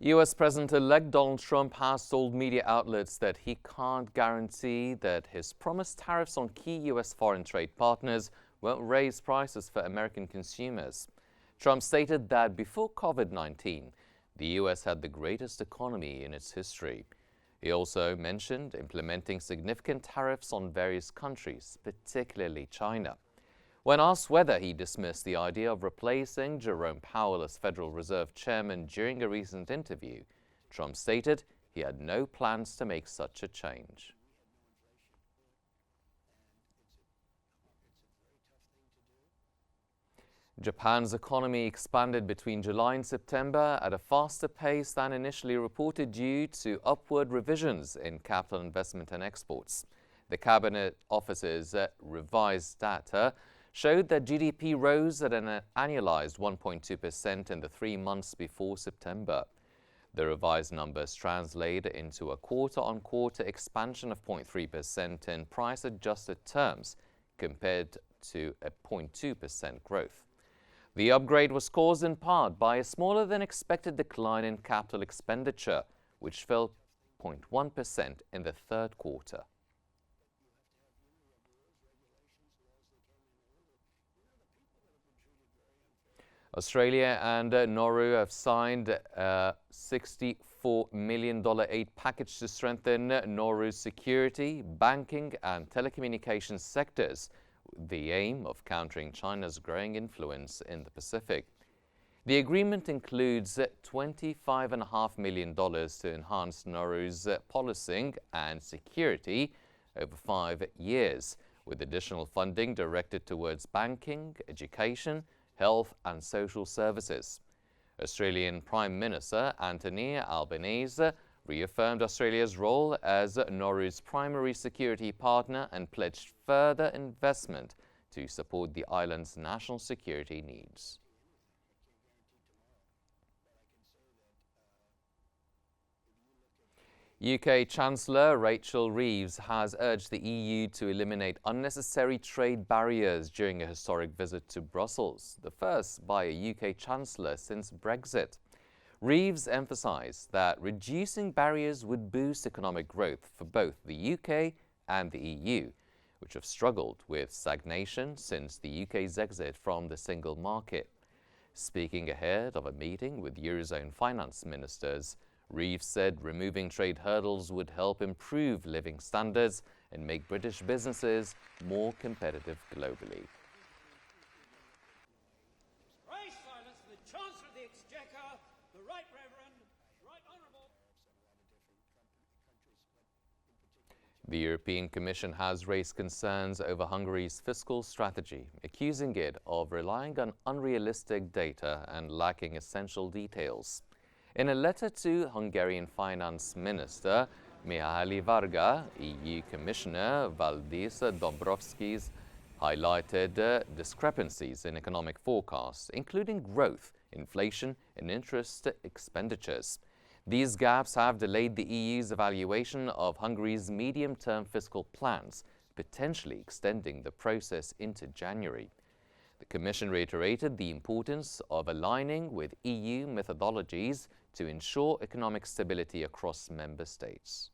U.S. President-elect Donald Trump has told media outlets that he can't guarantee that his promised tariffs on key U.S. foreign trade partners won't raise prices for American consumers. Trump stated that before COVID-19, the U.S. had the greatest economy in its history. He also mentioned implementing significant tariffs on various countries, particularly China. When asked whether he dismissed the idea of replacing Jerome Powell as Federal Reserve Chairman during a recent interview, Trump stated he had no plans to make such a change. Japan's economy expanded between July and September at a faster pace than initially reported due to upward revisions in capital investment and exports. The Cabinet Office's revised data showed that GDP rose at an annualized 1.2% in the 3 months before September. The revised numbers translate into a quarter-on-quarter expansion of 0.3% in price-adjusted terms, compared to a 0.2% growth. The upgrade was caused in part by a smaller-than-expected decline in capital expenditure, which fell 0.1% in the third quarter. Australia and Nauru have signed a $64 million aid package to strengthen Nauru's security, banking and telecommunications sectors, with the aim of countering China's growing influence in the Pacific. The agreement includes $25.5 million to enhance Nauru's policing and security over 5 years, with additional funding directed towards banking, education, health and social services. Australian Prime Minister Anthony Albanese reaffirmed Australia's role as Nauru's primary security partner and pledged further investment to support the island's national security needs. UK Chancellor Rachel Reeves has urged the EU to eliminate unnecessary trade barriers during a historic visit to Brussels, the first by a UK Chancellor since Brexit. Reeves emphasised that reducing barriers would boost economic growth for both the UK and the EU, which have struggled with stagnation since the UK's exit from the single market. Speaking ahead of a meeting with Eurozone finance ministers, Reeves said removing trade hurdles would help improve living standards and make British businesses more competitive globally. Raise silence for the Chancellor of the Exchequer, the Right Reverend, Right Honourable. The European Commission has raised concerns over Hungary's fiscal strategy, accusing it of relying on unrealistic data and lacking essential details. In a letter to Hungarian Finance Minister Mihály Varga, EU Commissioner Valdis Dombrovskis highlighted discrepancies in economic forecasts, including growth, inflation and interest expenditures. These gaps have delayed the EU's evaluation of Hungary's medium-term fiscal plans, potentially extending the process into January. The Commission reiterated the importance of aligning with EU methodologies to ensure economic stability across member states.